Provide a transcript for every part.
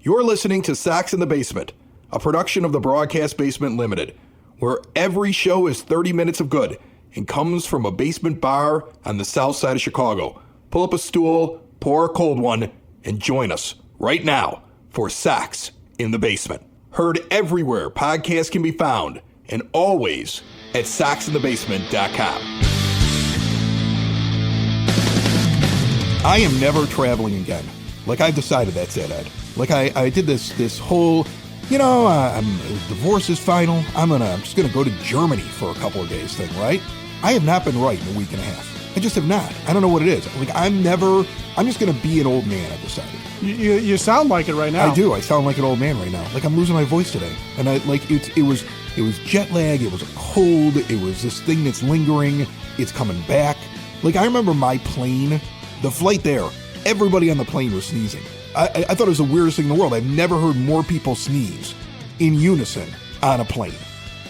You're listening to Sox in the Basement, a production of the Broadcast Basement Limited, where every show is 30 minutes of good and comes from a basement bar on the south side of Chicago. Pull up a stool, pour a cold one, and join us right now for Sox in the Basement. Heard everywhere podcasts can be found, and always at soxinthebasement.com. I am never traveling again. Like, I've decided that's it, Ed. Like, I did this whole, divorce is final. I'm just gonna go to Germany for a couple of days thing, right? I have not been right in a week and a half. I just have not. I don't know what it is. Like, I'm just gonna be an old man, I've decided. You sound like it right now. I do. I sound like an old man right now. Like, I'm losing my voice today. And it was jet lag, it was a cold, it was this thing that's lingering, it's coming back. Like, I remember my plane, the flight there, everybody on the plane was sneezing. I thought it was the weirdest thing in the world. I've never heard more people sneeze in unison on a plane.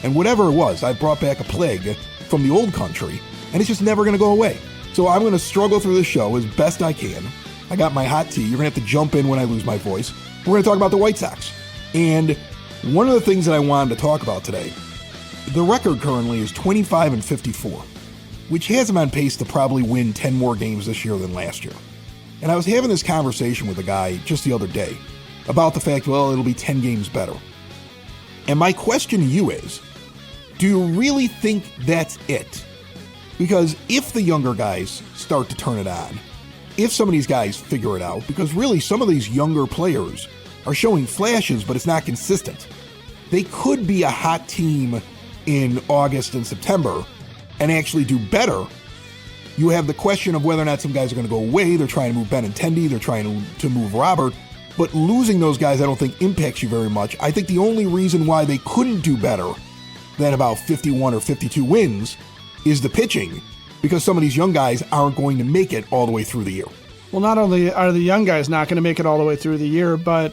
And whatever it was, I brought back a plague from the old country, and it's just never going to go away. So I'm going to struggle through the show as best I can. I got my hot tea. You're going to have to jump in when I lose my voice. We're going to talk about the White Sox. And one of the things that I wanted to talk about today, the record currently is 25-54, which has them on pace to probably win 10 more games this year than last year. And I was having this conversation with a guy just the other day about the fact, well, it'll be 10 games better. And my question to you is, do you really think that's it? Because if the younger guys start to turn it on, if some of these guys figure it out, because really some of these younger players are showing flashes, but it's not consistent. They could be a hot team in August and September and actually do better. You have the question of whether or not some guys are going to go away. They're trying to move Benintendi. They're trying to move Robert. But losing those guys I don't think impacts you very much. I think the only reason why they couldn't do better than about 51 or 52 wins is the pitching, because some of these young guys aren't going to make it all the way through the year. Well, not only are the young guys not going to make it all the way through the year, but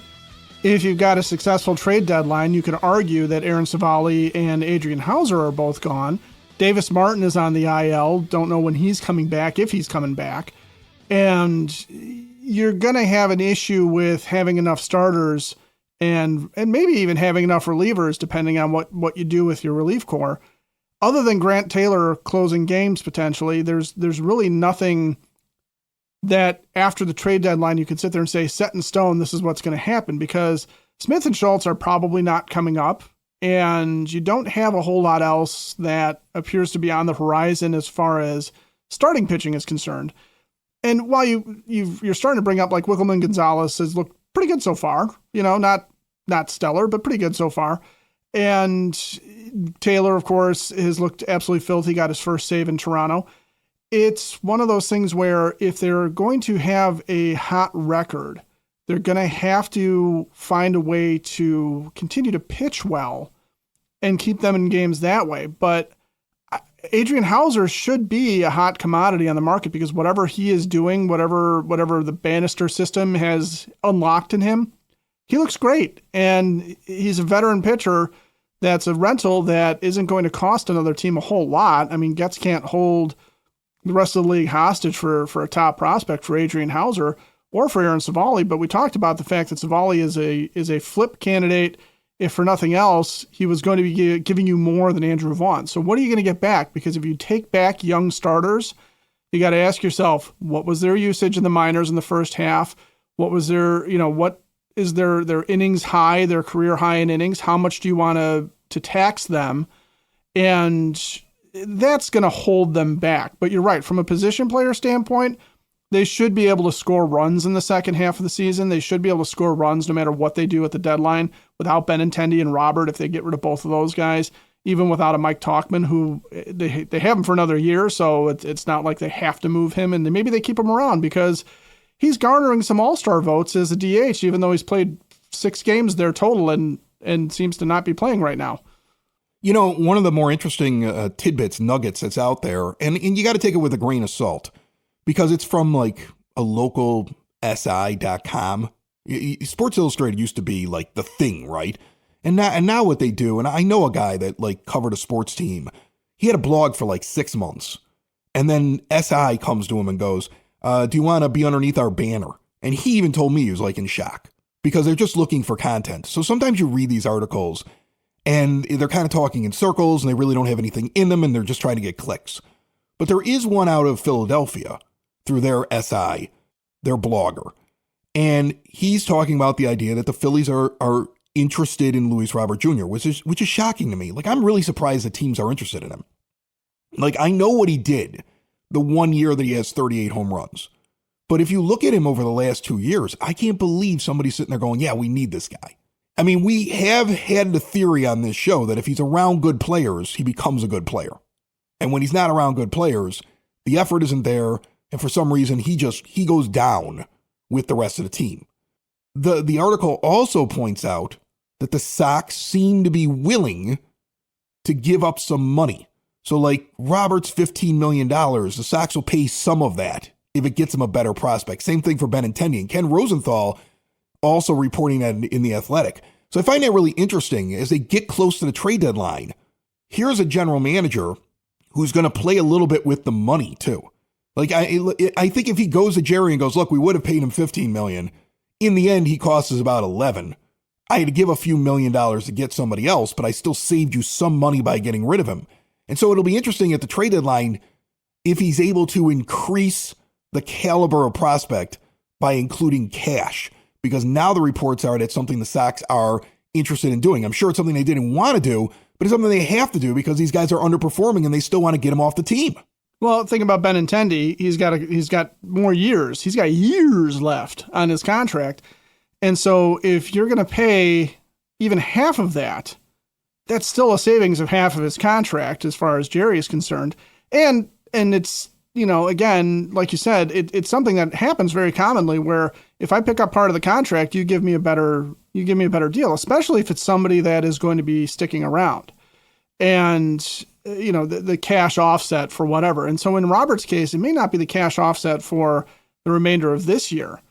if you've got a successful trade deadline, you could argue that Aaron Civale and Adrian Hauser are both gone. Davis Martin is on the IL. Don't know when he's coming back, if he's coming back. And you're going to have an issue with having enough starters and maybe even having enough relievers, depending on what you do with your relief corps. Other than Grant Taylor closing games potentially, there's really nothing that after the trade deadline you could sit there and say, set in stone, this is what's going to happen, because Smith and Schultz are probably not coming up. And you don't have a whole lot else that appears to be on the horizon as far as starting pitching is concerned. And while you're starting to bring up, like, Wickelman Gonzalez has looked pretty good so far, not stellar, but pretty good so far. And Taylor, of course, has looked absolutely filthy, got his first save in Toronto. It's one of those things where if they're going to have a hot record, they're going to have to find a way to continue to pitch well and keep them in games that way. But Adrian Hauser should be a hot commodity on the market, because whatever he is doing, whatever the Bannister system has unlocked in him, he looks great. And he's a veteran pitcher that's a rental that isn't going to cost another team a whole lot. I mean, Getz can't hold the rest of the league hostage for a top prospect for Adrian Hauser or for Aaron Civale, but we talked about the fact that Civale is a flip candidate. If for nothing else, he was going to be giving you more than Andrew Vaughn. So what are you going to get back? Because if you take back young starters, you got to ask yourself, what was their usage in the minors in the first half? What was what is their innings high, their career high in innings? How much do you want to tax them? And that's going to hold them back. But you're right, from a position player standpoint, they should be able to score runs in the second half of the season. They should be able to score runs no matter what they do at the deadline without Benintendi and Robert, if they get rid of both of those guys, even without a Mike Tauchman, who they have him for another year, so it's not like they have to move him, and maybe they keep him around because he's garnering some all-star votes as a DH, even though he's played 6 games there total and seems to not be playing right now. One of the more interesting tidbits, nuggets that's out there, and you got to take it with a grain of salt, because it's from like a local SI.com. Sports Illustrated used to be like the thing, right? And now what they do, and I know a guy that like covered a sports team. He had a blog for like 6 months. And then SI comes to him and goes, do you want to be underneath our banner? And he even told me he was like in shock, because they're just looking for content. So sometimes you read these articles and they're kind of talking in circles and they really don't have anything in them and they're just trying to get clicks. But there is one out of Philadelphia through their SI, their blogger. And he's talking about the idea that the Phillies are interested in Luis Robert Jr., which is shocking to me. Like, I'm really surprised that teams are interested in him. Like, I know what he did the 1 year that he has 38 home runs. But if you look at him over the last 2 years, I can't believe somebody's sitting there going, yeah, we need this guy. I mean, we have had the theory on this show that if he's around good players, he becomes a good player. And when he's not around good players, the effort isn't there. And for some reason, he goes down with the rest of the team. The article also points out that the Sox seem to be willing to give up some money. So like Robert's $15 million, the Sox will pay some of that if it gets him a better prospect. Same thing for Benintendi. And Ken Rosenthal also reporting that in The Athletic. So I find that really interesting as they get close to the trade deadline. Here's a general manager who's going to play a little bit with the money too. Like I think if he goes to Jerry and goes, look, we would have paid him $15 million. In the end, he costs us about $11. I had to give a few $1 million to get somebody else, but I still saved you some money by getting rid of him. And so it'll be interesting at the trade deadline if he's able to increase the caliber of prospect by including cash, because now the reports are that it's something the Sox are interested in doing. I'm sure it's something they didn't want to do, but it's something they have to do because these guys are underperforming and they still want to get him off the team. Well, think about Benintendi. He's got more years. He's got years left on his contract. And so if you're going to pay even half of that, that's still a savings of half of his contract as far as Jerry is concerned. And it's, again, like you said, it's something that happens very commonly where if I pick up part of the contract, you give me a better deal, especially if it's somebody that is going to be sticking around. And, the cash offset for whatever. And so in Robert's case, it may not be the cash offset for the remainder of this year,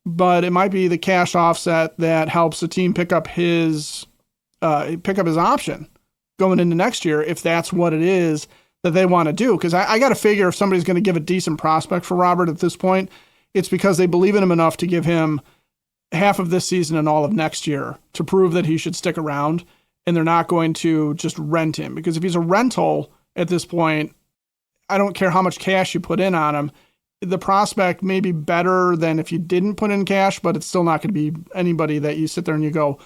but it might be the cash offset that helps the team pick up his option going into next year, if that's what it is that they want to do. Because I got to figure if somebody's going to give a decent prospect for Robert at this point, it's because they believe in him enough to give him half of this season and all of next year to prove that he should stick around. And they're not going to just rent him, because if he's a rental at this point, I don't care how much cash you put in on him. The prospect may be better than if you didn't put in cash, but it's still not going to be anybody that you sit there and you go,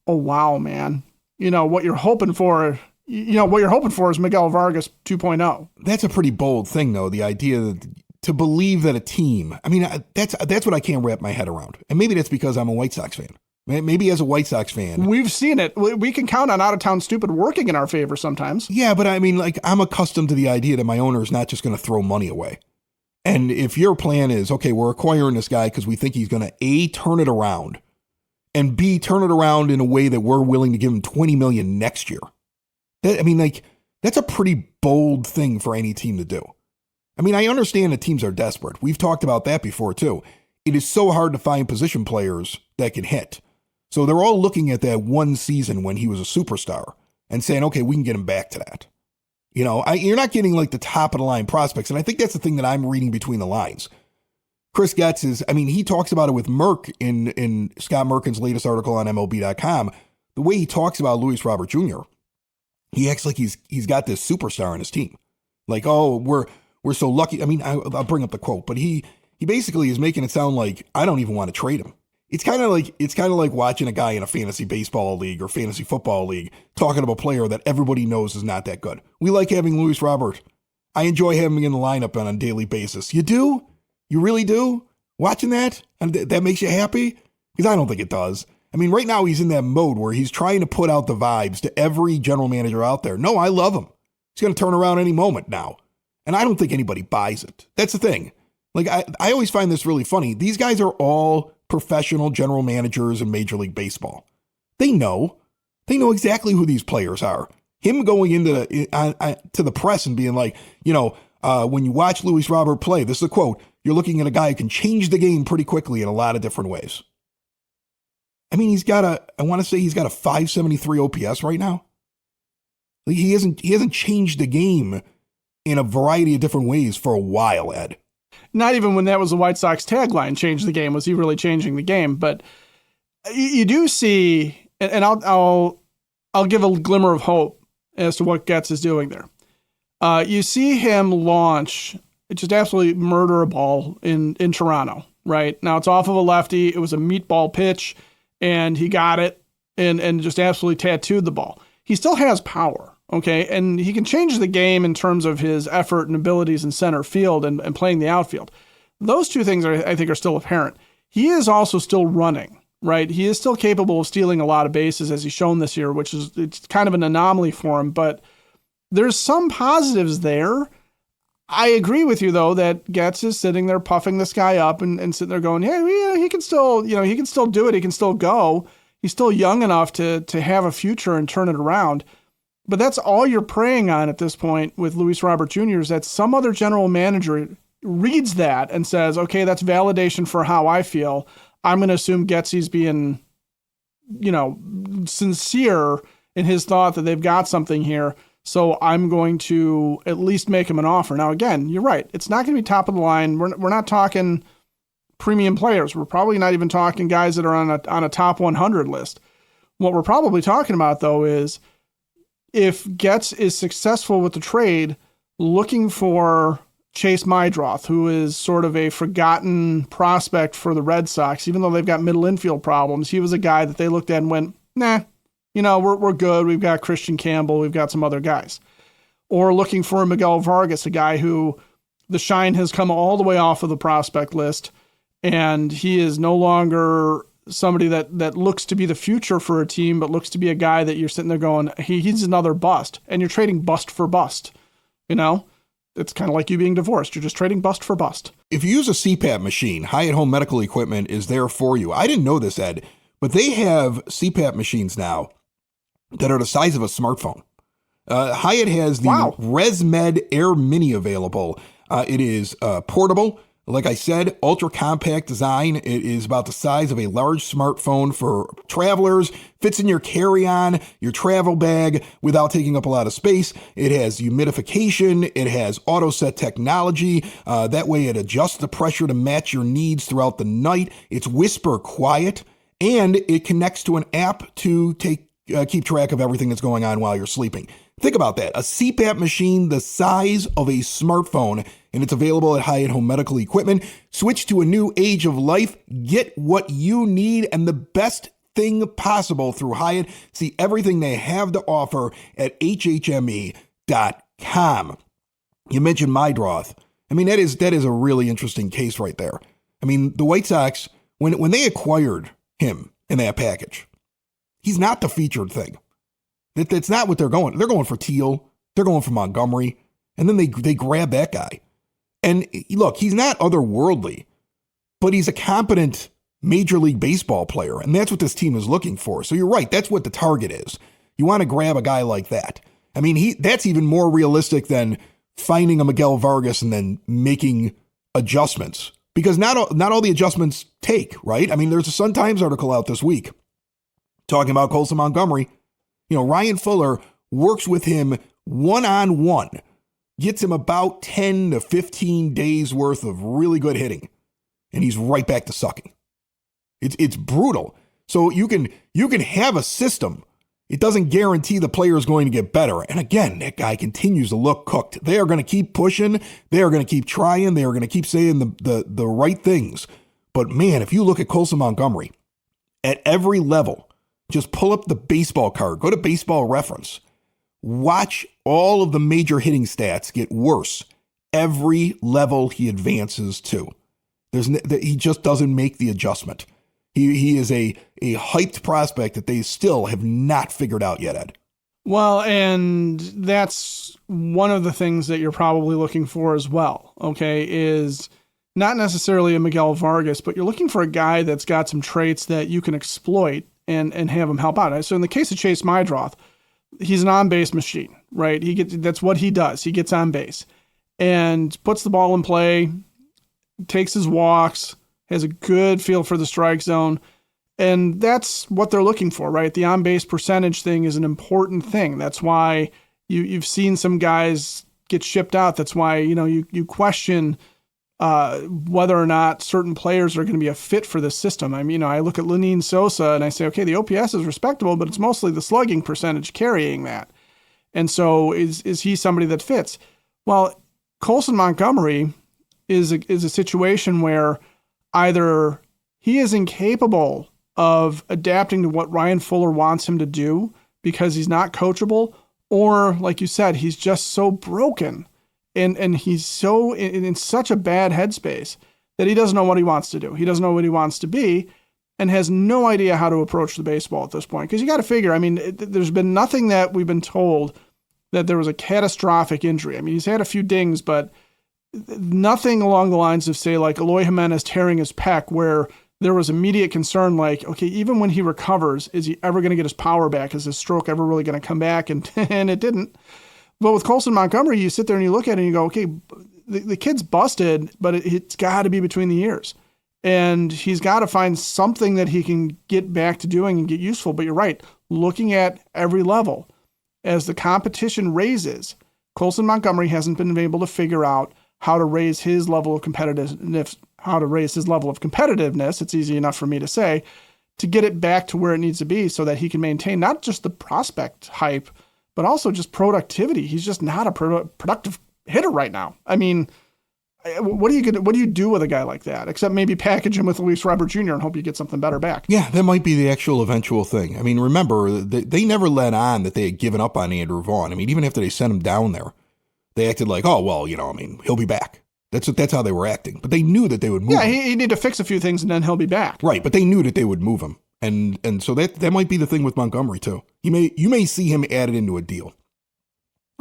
oh, wow, man. What you're hoping for, is Miguel Vargas 2.0. That's a pretty bold thing, though. The idea that to believe that a team, I mean, that's what I can't wrap my head around. And maybe that's because I'm a White Sox fan. Maybe as a White Sox fan. We've seen it. We can count on out-of-town stupid working in our favor sometimes. Yeah, but I mean, like, I'm accustomed to the idea that my owner is not just going to throw money away. And if your plan is, okay, we're acquiring this guy because we think he's going to, A, turn it around, and B, turn it around in a way that we're willing to give him $20 million next year. That's a pretty bold thing for any team to do. I mean, I understand that teams are desperate. We've talked about that before, too. It is so hard to find position players that can hit. So they're all looking at that one season when he was a superstar and saying, okay, we can get him back to that. You're not getting like the top of the line prospects. And I think that's the thing that I'm reading between the lines. Chris Getz he talks about it with Merck in Scott Merkin's latest article on MLB.com. The way he talks about Luis Robert Jr., he acts like he's got this superstar on his team. Like, oh, we're so lucky. I mean, I'll bring up the quote, but he basically is making it sound like I don't even want to trade him. It's kind of like watching a guy in a fantasy baseball league or fantasy football league talking to a player that everybody knows is not that good. We like having Luis Robert. I enjoy having him in the lineup on a daily basis. You do? You really do? Watching that? And that makes you happy? Because I don't think it does. I mean, right now he's in that mode where he's trying to put out the vibes to every general manager out there. No, I love him. He's going to turn around any moment now. And I don't think anybody buys it. That's the thing. Like, I always find this really funny. These guys are all professional general managers in Major League Baseball. They know exactly who these players are. Him going into to the press and being like, when you watch Luis Robert play, this is a quote, you're looking at a guy who can change the game pretty quickly in a lot of different ways. I mean, he's got a 573 OPS right now. Like, he hasn't changed the game in a variety of different ways for a while, Ed. Not even when that was the White Sox tagline, change the game. Was he really changing the game? But You do see, and I'll give a glimmer of hope as to what Getz is doing there. You see him launch, just absolutely murder a ball in Toronto, right? Now it's off of a lefty. It was a meatball pitch, and he got it and just absolutely tattooed the ball. He still has power, okay? And he can change the game in terms of his effort and abilities in center field and playing the outfield. Those two things, I think, are still apparent. He is also still running, right? He is still capable of stealing a lot of bases, as he's shown this year, which is it's kind of an anomaly for him, but there's some positives there. I agree with you, though, that Getz is sitting there puffing this guy up and sitting there going, yeah, he can still do it. He can still go. He's still young enough to have a future and turn it around. But that's all you're preying on at this point with Luis Robert Jr. is that some other general manager reads that and says, okay, that's validation for how I feel. I'm going to assume Getsy's being, sincere in his thought that they've got something here. So I'm going to at least make him an offer. Now, again, you're right. It's not going to be top of the line. We're not talking premium players. We're probably not even talking guys that are on a top 100 list. What we're probably talking about, though, is if Getz is successful with the trade, looking for Chase Mydroth, who is sort of a forgotten prospect for the Red Sox, even though they've got middle infield problems. He was a guy that they looked at and went, nah, we're good. We've got Christian Campbell. We've got some other guys. Or looking for Miguel Vargas, a guy who the shine has come all the way off of the prospect list, and he is no longer somebody that looks to be the future for a team, but looks to be a guy that you're sitting there going, he's another bust, and you're trading bust for bust. It's kind of like you being divorced. You're just trading bust for bust. If you use a CPAP machine, Hyatt Home Medical Equipment is there for you. I didn't know this, Ed, but they have CPAP machines now that are the size of a smartphone. Hyatt has the ResMed Air Mini available. It is portable. Like I said, ultra compact design. It is about the size of a large smartphone for travelers, fits in your carry-on, your travel bag without taking up a lot of space. It has humidification. It has auto set technology. That way it adjusts the pressure to match your needs throughout the night. It's whisper quiet, and it connects to an app to keep track of everything that's going on while you're sleeping. Think about that. A CPAP machine the size of a smartphone, and it's available at Hyatt Home Medical Equipment. Switch to a new age of life. Get what you need and the best thing possible through Hyatt. See everything they have to offer at hhme.com. You mentioned Mydroth. I mean, that is a really interesting case right there. I mean, the White Sox, when they acquired him in that package, he's not the featured thing. That's not what they're going. They're going for Teal. They're going for Montgomery. And then they grab that guy. And look, he's not otherworldly, but he's a competent Major League Baseball player. And that's what this team is looking for. So you're right. That's what the target is. You want to grab a guy like that. I mean, that's even more realistic than finding a Miguel Vargas and then making adjustments. Because not all the adjustments take, right? I mean, there's a Sun Times article out this week talking about Colson Montgomery. Ryan Fuller works with him one-on-one, gets him about 10 to 15 days worth of really good hitting, and he's right back to sucking. It's brutal. So you can have a system. It doesn't guarantee the player is going to get better. And again, that guy continues to look cooked. They are going to keep pushing. They are going to keep trying. They are going to keep saying the right things. But man, if you look at Colson Montgomery at every level, just pull up the baseball card, go to Baseball Reference, watch all of the major hitting stats get worse every level he advances to. He just doesn't make the adjustment. He is a hyped prospect that they still have not figured out yet, Ed. Well, and that's one of the things that you're probably looking for as well, okay, is not necessarily a Miguel Vargas, but you're looking for a guy that's got some traits that you can exploit and have him help out. So in the case of Chase Mydroth, he's an on-base machine, right? That's what he does. He gets on base and puts the ball in play, takes his walks, has a good feel for the strike zone. And that's what they're looking for, right? The on-base percentage thing is an important thing. That's why you've seen some guys get shipped out. That's why, you question whether or not certain players are going to be a fit for this system. I mean, I look at Lenine Sosa and I say, okay, the OPS is respectable, but it's mostly the slugging percentage carrying that. And so is he somebody that fits? Well, Colson Montgomery is a situation where either he is incapable of adapting to what Ryan Fuller wants him to do because he's not coachable, or like you said, he's just so broken and he's so in such a bad headspace that he doesn't know what he wants to do. He doesn't know what he wants to be and has no idea how to approach the baseball at this point. Because you got to figure, I mean, there's been nothing that we've been told that there was a catastrophic injury. I mean, he's had a few dings, but nothing along the lines of, say, like Eloy Jimenez tearing his pec, where there was immediate concern, like, okay, even when he recovers, is he ever going to get his power back? Is his stroke ever really going to come back? And it didn't. But with Colson Montgomery, you sit there and you look at it and you go, okay, the kid's busted, but it's got to be between the ears. And he's got to find something that he can get back to doing and get useful. But you're right, looking at every level, as the competition raises, Colson Montgomery hasn't been able to figure out how to raise his level of competitiveness. It's easy enough for me to say, to get it back to where it needs to be so that he can maintain not just the prospect hype, but also just productivity. He's just not a productive hitter right now. I mean, what do you do with a guy like that, except maybe package him with Luis Robert Jr. and hope you get something better back? Yeah, that might be the actual eventual thing. I mean, remember, they never let on that they had given up on Andrew Vaughn. I mean, even after they sent him down there, they acted like, oh, well, I mean, he'll be back. That's how they were acting. But they knew that they would move him. Yeah, he need to fix a few things and then he'll be back. Right, but they knew that they would move him. And so that might be the thing with Montgomery too. You may see him added into a deal.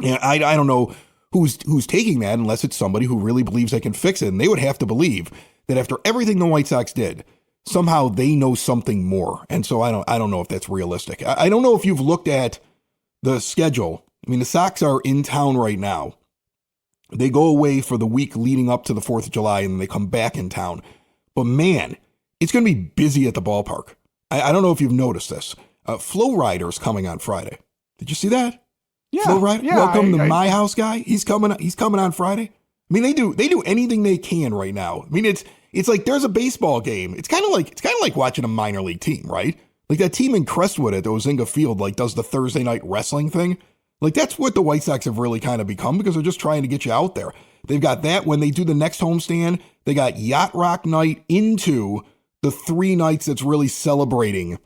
And I don't know who's taking that unless it's somebody who really believes they can fix it. And they would have to believe that after everything the White Sox did, somehow they know something more. And so I don't know if that's realistic. I don't know if you've looked at the schedule. I mean, the Sox are in town right now. They go away for the week leading up to the 4th of July and they come back in town. But man, it's going to be busy at the ballpark. I don't know if you've noticed this. Flo Rider's coming on Friday. Did you see that? Yeah. Flo Rider, yeah, welcome to my house, guy. He's coming on Friday. I mean, they do anything they can right now. I mean, it's like there's a baseball game. It's kind of like watching a minor league team, right? Like that team in Crestwood at the Ozinga Field, like does the Thursday night wrestling thing. Like that's what the White Sox have really kind of become because they're just trying to get you out there. They've got that when they do the next homestand. They got Yacht Rock Night into the 3 nights that's really celebrating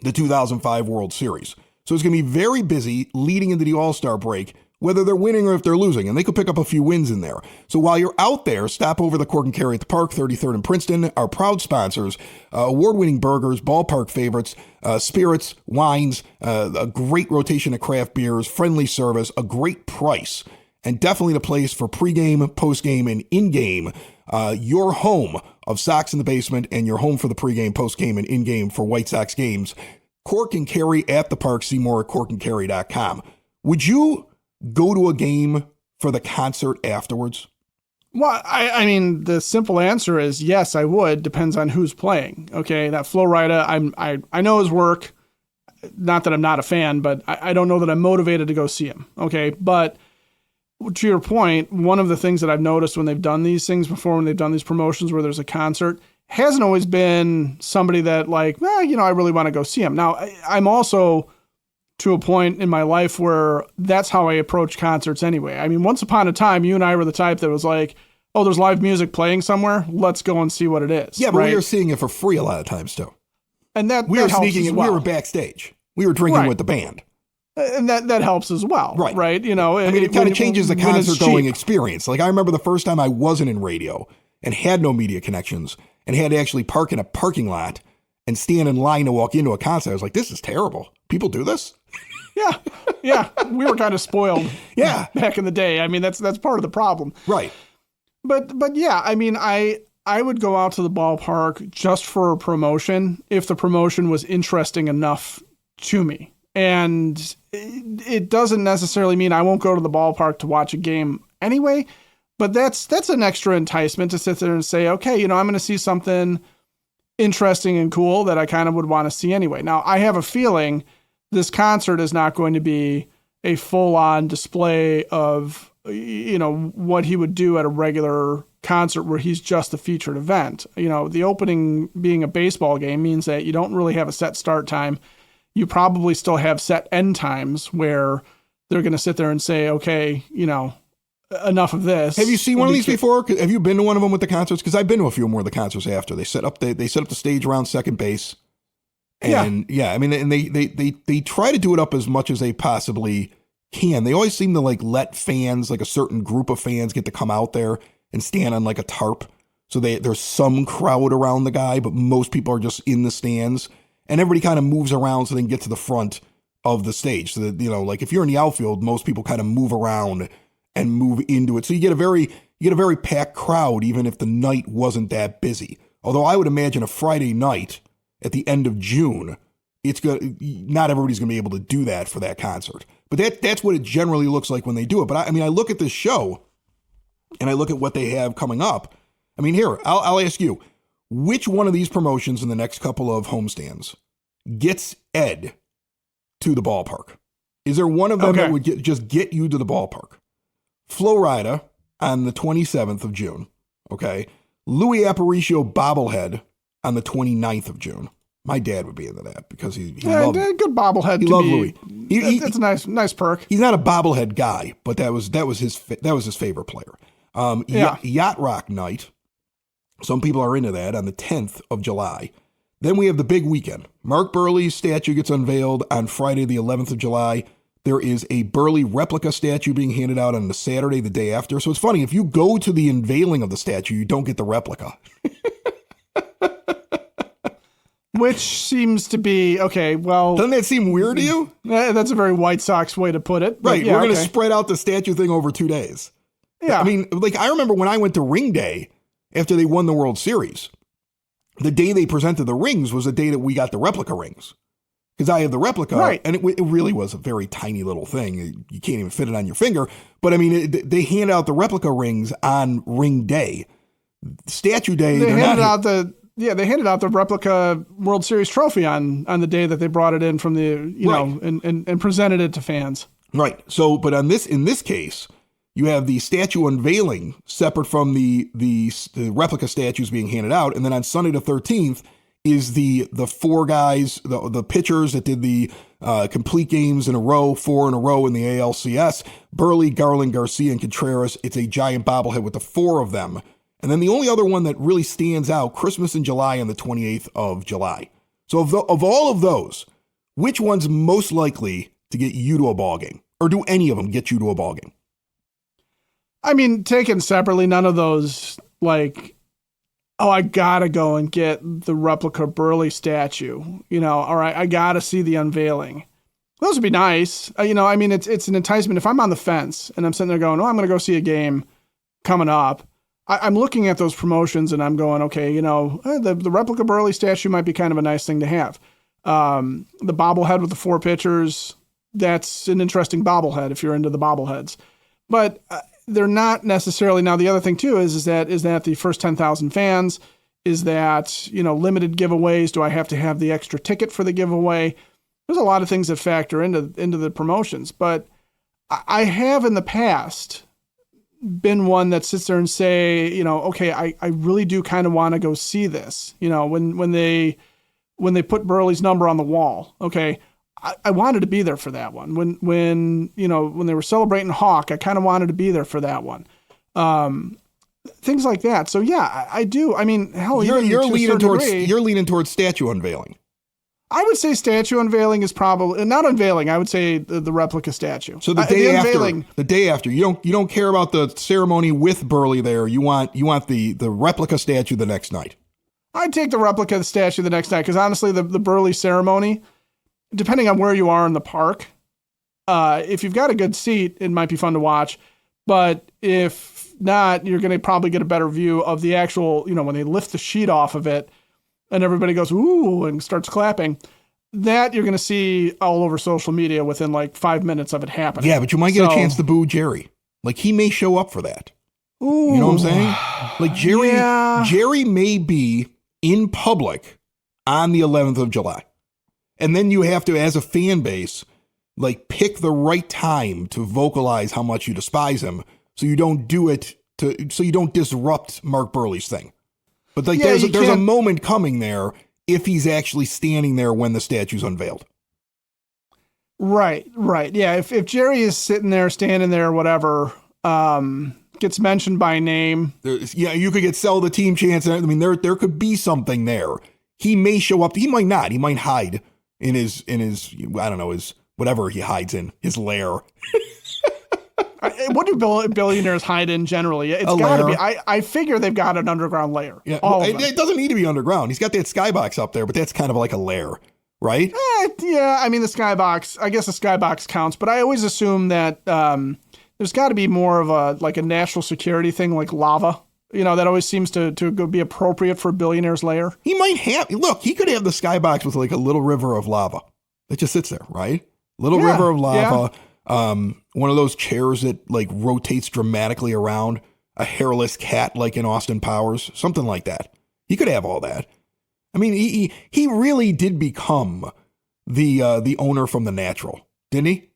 the 2005 World Series. So it's going to be very busy leading into the All-Star break, whether they're winning or if they're losing, and they could pick up a few wins in there. So while you're out there, stop over the Cork and Carry at the Park, 33rd and Princeton, our proud sponsors, award-winning burgers, ballpark favorites, spirits, wines, a great rotation of craft beers, friendly service, a great price, and definitely the place for pregame, postgame, and in-game. Your home of Sox in the Basement and your home for the pregame, postgame, and in-game for White Sox games. Cork and Carry at the Park. See more at corkandcarry.com. Would you go to a game for the concert afterwards? Well, I mean, the simple answer is yes, I would. Depends on who's playing. Okay, that Flo Rida, I know his work. Not that I'm not a fan, but I don't know that I'm motivated to go see him. Okay, but to your point, one of the things that I've noticed when they've done these things before, when they've done these promotions where there's a concert, hasn't always been somebody that like, I really want to go see him. Now, I'm also to a point in my life where that's how I approach concerts anyway. I mean, once upon a time, you and I were the type that was like, oh, there's live music playing somewhere. Let's go and see what it is. Yeah, but we were seeing it for free a lot of times too. And that we were helps sneaking as in. well. We were backstage. We were drinking with the band. And that helps as well. Right. I mean, it kind of changes the concert going experience. Like I remember the first time I wasn't in radio and had no media connections and had to actually park in a parking lot and stand in line to walk into a concert. I was like, this is terrible. People do this? Yeah. We were kind of spoiled. Yeah. Back in the day. I mean, that's part of the problem. Right. But yeah, I mean, I would go out to the ballpark just for a promotion if the promotion was interesting enough to me. And it doesn't necessarily mean I won't go to the ballpark to watch a game anyway, but that's an extra enticement to sit there and say, okay, I'm going to see something interesting and cool that I kind of would want to see anyway. Now, I have a feeling this concert is not going to be a full-on display of, what he would do at a regular concert where he's just the featured event. The opening being a baseball game means that you don't really have a set start time. You probably still have set end times where they're going to sit there and say, okay, enough of this. Have you seen one of these before? Have you been to one of them with the concerts? Because I've been to a few more of the concerts after. They set up the stage around second base. And and they try to do it up as much as they possibly can. They always seem to let fans, like a certain group of fans, get to come out there and stand on a tarp. So there's some crowd around the guy, but most people are just in the stands. And everybody kind of moves around so they can get to the front of the stage. So that, if you're in the outfield, most people kind of move around and move into it. So you get a very packed crowd, even if the night wasn't that busy. Although I would imagine a Friday night at the end of June, not everybody's going to be able to do that for that concert. But that's what it generally looks like when they do it. But I look at this show and I look at what they have coming up. Here, I'll ask you, which one of these promotions in the next couple of homestands gets Ed to the ballpark? Is there one of them that would just get you to the ballpark? Florida on the 27th of June. Okay. Louis Aparicio bobblehead on the 29th of June. My dad would be into that because he loved good bobblehead. He loved Louis. It's a nice perk. He's not a bobblehead guy, but that was his favorite player. Yacht Rock night. Some people are into that on the 10th of July. Then we have the big weekend. Mark Burley's statue gets unveiled on Friday, the 11th of July. There is a Burley replica statue being handed out on the Saturday, the day after. So it's funny, if you go to the unveiling of the statue, you don't get the replica. Which seems to be, okay, well... Doesn't that seem weird to you? That's a very White Sox way to put it. Right, we're going to spread out the statue thing over 2 days. Yeah. I remember when I went to Ring Day after they won the World Series, the day they presented the rings was the day that we got the replica rings. Because I have the replica, right. And it really was a very tiny little thing. You can't even fit it on your finger. But they hand out the replica rings on Ring Day. Statue Day, they handed out the replica World Series trophy on the day that they brought it in from the and presented it to fans. Right. So, but in this case, you have the statue unveiling separate from the replica statues being handed out, and then on Sunday the 13th is the four guys, the pitchers that did the complete games in a row, 4 in a row in the ALCS, Burley, Garland, Garcia, and Contreras. It's a giant bobblehead with the 4 of them. And then the only other one that really stands out, Christmas in July on the 28th of July. So of all of those, which one's most likely to get you to a ball game? Or do any of them get you to a ball game? Taken separately, none of those, I gotta go and get the replica Burley statue. All right, I gotta see the unveiling. Those would be nice. It's an enticement. If I'm on the fence and I'm sitting there going, I'm going to go see a game coming up, I'm looking at those promotions and I'm going, okay, the replica Burley statue might be kind of a nice thing to have. The bobblehead with the 4 pitchers, that's an interesting bobblehead if you're into the bobbleheads. But they're not necessarily. Now, the other thing too is that the first 10,000 fans, is that, limited giveaways? Do I have to have the extra ticket for the giveaway? There's a lot of things that factor into the promotions, but I have in the past been one that sits there and say, okay, I really do kind of want to go see this. When they put Burley's number on the wall, okay, I wanted to be there for that one. When they were celebrating Hawk, I kind of wanted to be there for that one. Things like that. So yeah, I do. Hell, you're leaning towards statue unveiling. I would say statue unveiling is probably not unveiling. I would say the replica statue. So the day after, you don't care about the ceremony with Burley there. You want the replica statue the next night. I'd take the replica statue the next night because honestly, the Burley ceremony, depending on where you are in the park, if you've got a good seat, it might be fun to watch. But if not, you're going to probably get a better view of the actual, when they lift the sheet off of it and everybody goes, ooh, and starts clapping. That you're going to see all over social media within 5 minutes of it happening. Yeah, but you might get a chance to boo Jerry. He may show up for that. Ooh. You know what I'm saying? Jerry may be in public on the 11th of July. And then you have to, as a fan base, pick the right time to vocalize how much you despise him. So you don't do it so you don't disrupt Mark Burley's thing. But like Yeah, there's a moment coming there if he's actually standing there when the statue's unveiled. Right. Yeah, if Jerry is sitting there, standing there, whatever, gets mentioned by name. You could sell the team chance. I mean, there could be something there. He may show up. He might not. He might hide in his I don't know, his whatever he hides in, his lair. What do billionaires hide in generally? It's got to be. I figure they've got an underground lair. Yeah, all of them. It doesn't need to be underground. He's got that skybox up there, but that's kind of like a lair, right? Yeah, I mean, the skybox, I guess the skybox counts, but I always assume that there's got to be more of a national security thing like lava. That always seems to be appropriate for a billionaire's lair. He might have, look, he could have the skybox with like a little river of lava that just sits there, right? Little river of lava. Yeah. One of those chairs that like rotates dramatically around, a hairless cat like in Austin Powers, something like that. He could have all that. I mean, he really did become the owner from The Natural, didn't he?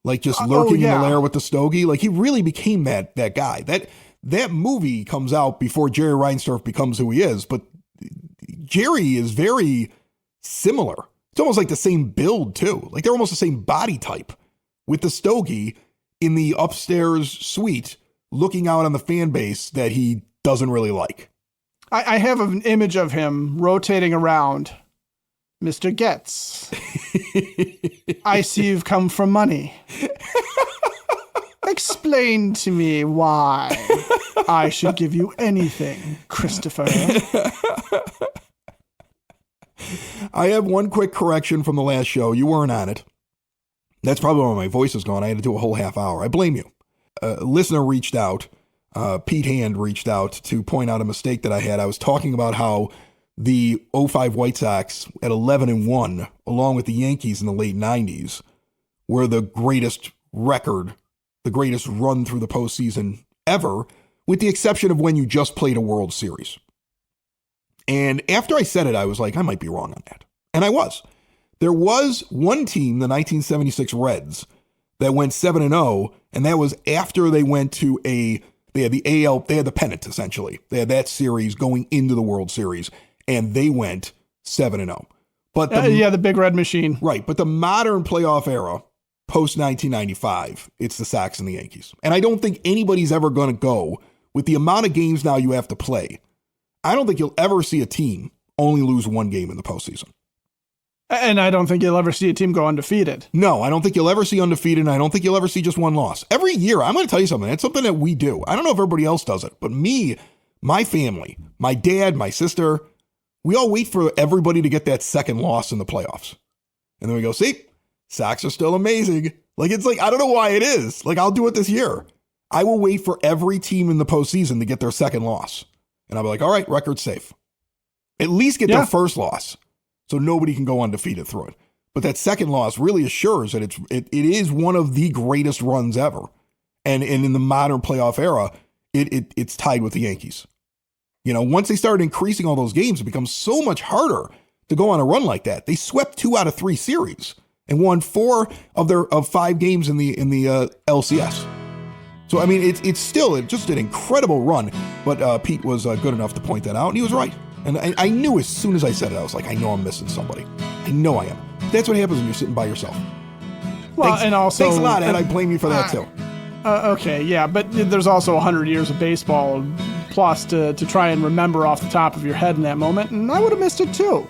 Like just lurking in the lair with the stogie. Like he really became that guy. That movie comes out before Jerry Reinsdorf becomes who he is, but Jerry is very similar. It's almost like the same build too. Like they're almost the same body type with the stogie in the upstairs suite looking out on the fan base that he doesn't really like. I have an image of him rotating around. Mr. Getz, I see you've come for money. Explain to me why I should give you anything, Christopher. I have one quick correction from the last show. You weren't on it. That's probably why my voice is gone. I had to do a whole half hour. I blame you. A listener reached out. Pete Hand reached out to point out a mistake that I had. I was talking about how the 05 White Sox at 11-1, along with the Yankees in the late 90s, were the greatest record, the greatest run through the postseason ever, with the exception of when you just played a World Series. And after I said it, I was like, I might be wrong on that. And I was. There was one team, the 1976 Reds, that went 7-0, and that was after they went to they had the AL, they had the pennant, essentially. They had that series going into the World Series, and they went 7-0. But the Big Red Machine. Right, but the modern playoff era, post-1995, it's the Sox and the Yankees. And I don't think anybody's ever going to go, with the amount of games now you have to play, I don't think you'll ever see a team only lose one game in the postseason. And I don't think you'll ever see a team go undefeated. No, I don't think you'll ever see undefeated, and I don't think you'll ever see just one loss. Every year, I'm going to tell you something. It's something that we do. I don't know if everybody else does it, but me, my family, my dad, my sister, we all wait for everybody to get that second loss in the playoffs. And then we go, see, Sox are still amazing. Like, it's like, I don't know why it is. Like, I'll do it this year. I will wait for every team in the postseason to get their second loss. And I'll be like, all right, record's safe. At least get their first loss, so nobody can go undefeated through it. But that second loss really assures that it is one of the greatest runs ever. And in the modern playoff era, it's tied with the Yankees. Once they started increasing all those games, it becomes so much harder to go on a run like that. They swept 2 out of 3 series and won 4 of 5 games in the LCS. So, I mean, it's still just an incredible run. But Pete was good enough to point that out, and he was right. And I knew as soon as I said it, I was like, I know I'm missing somebody. I know I am. That's what happens when you're sitting by yourself. Well, thanks a lot, Ed. I blame you for that, too. Okay, yeah, but there's also 100 years of baseball plus to try and remember off the top of your head in that moment, and I would have missed it, too.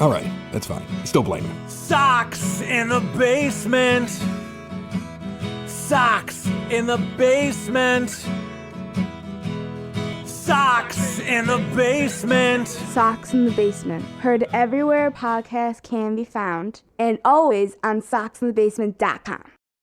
All right, that's fine. Still blame you. Sox in the basement. Sox in the basement. Sox in the basement. Sox in the Basement. Heard everywhere podcasts can be found, and always on soxinthebasement.com.